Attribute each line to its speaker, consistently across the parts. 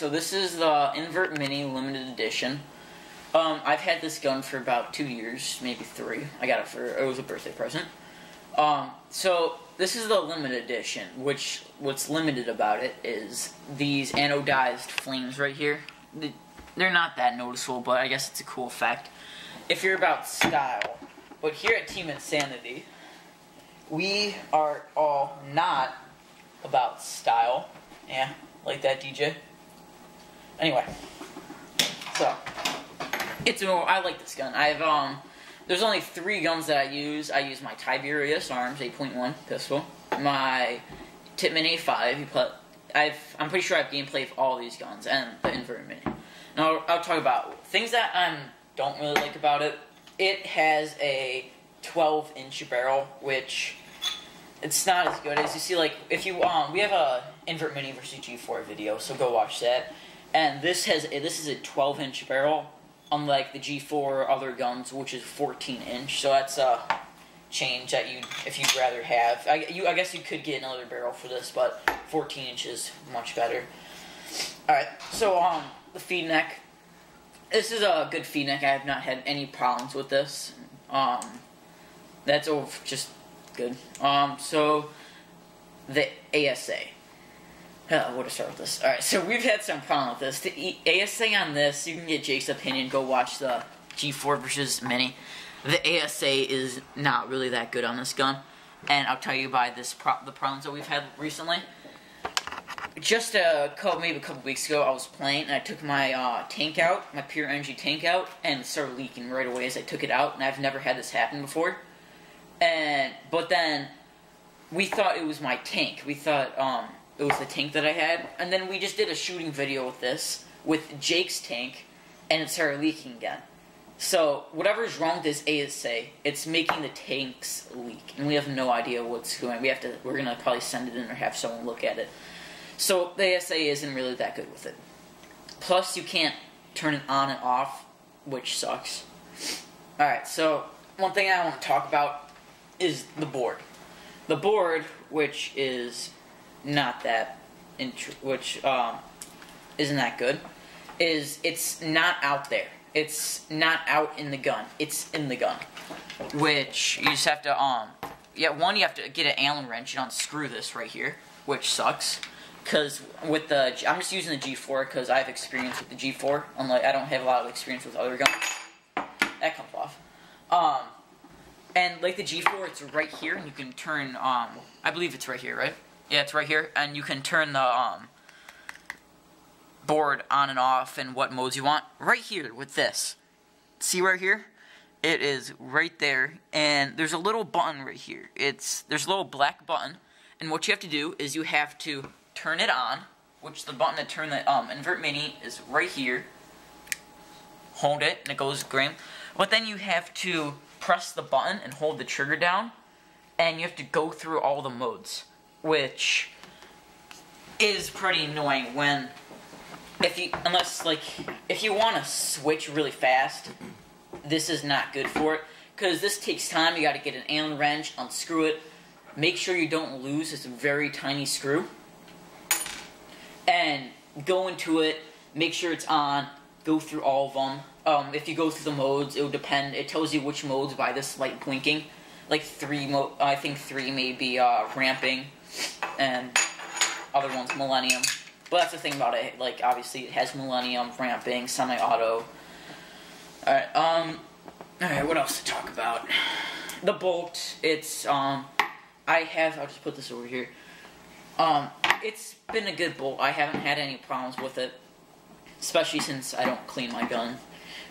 Speaker 1: so this is the Invert Mini limited edition. I've had this gun for about 2 years, maybe 3. I got it it was a birthday present. So this is the limited edition, which what's limited about it is these anodized flames right here. They're not that noticeable, but I guess it's a cool effect if you're about style. But here at Team Insanity, we are all not about style. Yeah, like that, DJ. Anyway, so I like this gun. There's only 3 guns that I use. I use my Tiberius Arms 8.1 pistol, my Tippmann A5. I'm pretty sure I have gameplay of all these guns and the Invert Mini. Now I'll talk about things that I don't really like about it. It has a 12-inch barrel, which it's not as good as you see. Like if you we have a Invert Mini versus G4 video, so go watch that. And this is a 12-inch barrel, unlike the G4 or other guns, which is 14-inch. So that's a change that if you'd rather have. I guess you could get another barrel for this, but 14-inch is much better. All right, so the feed neck. This is a good feed neck. I have not had any problems with this. That's just good. So the ASA. Where to start with this? Alright, so we've had some problem with this. The ASA on this, you can get Jake's opinion, go watch the G4 versus Mini. The ASA is not really that good on this gun, and I'll tell you by the problems that we've had recently. Just maybe a couple weeks ago, I was playing, and I took my tank out, my pure energy tank out, and it started leaking right away as I took it out, and I've never had this happen before. But then, we thought it was my tank. We thought, it was the tank that I had, and then we just did a shooting video with this, with Jake's tank, and it started leaking again. So, whatever's wrong with this ASA, it's making the tanks leak, and we have no idea what's going on. We're gonna probably send it in or have someone look at it. So, the ASA isn't really that good with it. Plus, you can't turn it on and off, which sucks. Alright, so, one thing I want to talk about is the board. The board, which is not that, isn't that good, it's not out there. It's not out in the gun. It's in the gun. Which, you just have to, you have to get an Allen wrench and unscrew this right here, which sucks. Because with I'm just using the G4 because I have experience with the G4, unlike I don't have a lot of experience with other guns. That comes off. And like the G4, it's right here, and you can turn, I believe it's right here, right? Yeah, it's right here, and you can turn the board on and off and what modes you want. Right here with this. See right here? It is right there, and there's a little button right here. There's a little black button, and what you have to do is you have to turn it on, which the button to turn the Invert Mini is right here. Hold it, and it goes green. But then you have to press the button and hold the trigger down, and you have to go through all the modes, which is pretty annoying if you want to switch really fast, this is not good for it, because this takes time. You got to get an Allen wrench, unscrew it, make sure you don't lose this very tiny screw, and go into it, make sure it's on, go through all of them. If you go through the modes, it will depend. It tells you which modes by this light blinking. Like I think 3 may be ramping, and other one's Millennium. But that's the thing about it. Like obviously, it has Millennium, ramping, semi-auto. Alright, what else to talk about? The bolt. It's I'll just put this over here. It's been a good bolt. I haven't had any problems with it, especially since I don't clean my gun.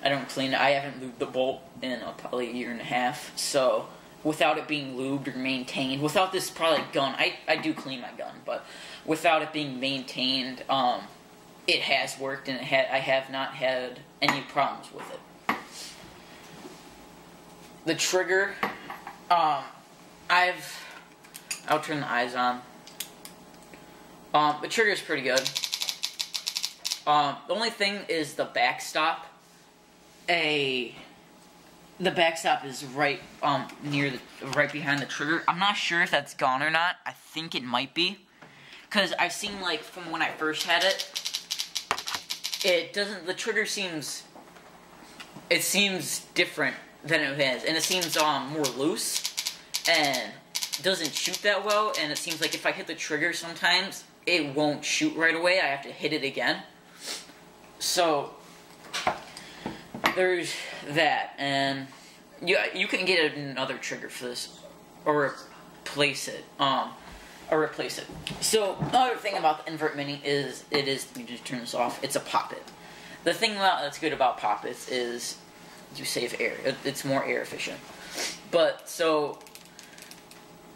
Speaker 1: I haven't lubed the bolt in probably a year and a half. So without it being lubed or maintained, without this product gun, I do clean my gun, but without it being maintained, it has worked, and I have not had any problems with it. The trigger, I'll turn the eyes on. The trigger is pretty good. The only thing is the backstop. The backstop is right right behind the trigger. I'm not sure if that's gone or not. I think it might be, because I've seen, like, from when I first had it, it doesn't. The trigger seems different than it is, and it seems more loose and doesn't shoot that well. And it seems like if I hit the trigger, sometimes it won't shoot right away. I have to hit it again. So there's that, and you can get another trigger for this, or replace it. So another thing about the Invert Mini is let me just turn this off. It's a poppet. The thing that's good about poppets is you save air. It's more air efficient. But so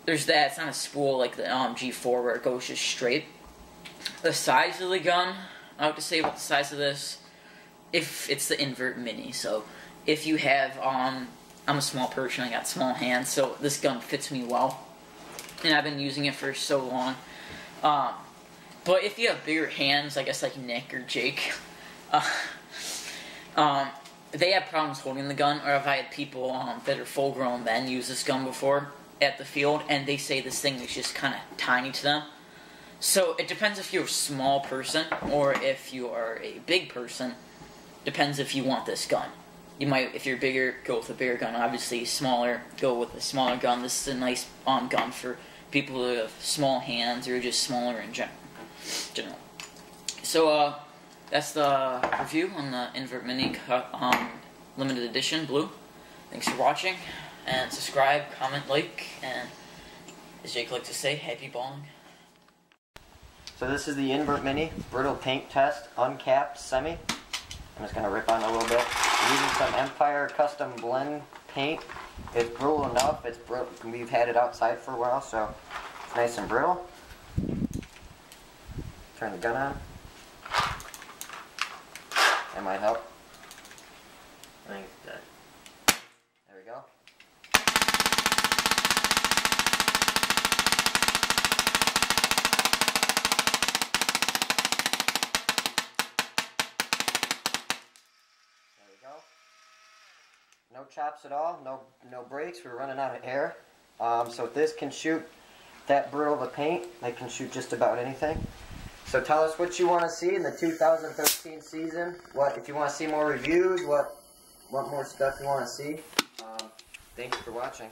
Speaker 1: there's that. It's not a spool like the G4 where it goes just straight. The size of the gun, I have to say about the size of this, if it's the Invert Mini. So if you have, I'm a small person, I got small hands, so this gun fits me well. And I've been using it for so long. But if you have bigger hands, I guess like Nick or Jake, they have problems holding the gun. Or I've had people that are full-grown men use this gun before at the field, and they say this thing is just kind of tiny to them. So it depends if you're a small person or if you are a big person. Depends if you want this gun. You might, if you're bigger, go with a bigger gun. Obviously, smaller, go with a smaller gun. This is a nice gun for people who have small hands or just smaller in general. So that's the review on the Invert Mini limited edition blue. Thanks for watching, and subscribe, comment, like, and as Jake likes to say, happy balling.
Speaker 2: So this is the Invert Mini Brittle paint test, uncapped semi. I'm just going to rip on it a little bit. I'm using some Empire Custom Blend paint. It's brittle enough. It's brittle. We've had it outside for a while, so it's nice and brittle. Turn the gun on. That might help. I think that. There we go. No chops at all, no breaks. We're running out of air. So this can shoot that brittle of a paint. They can shoot just about anything. So tell us what you want to see in the 2013 season. What if you want to see more reviews? What more stuff you want to see? Thank you for watching.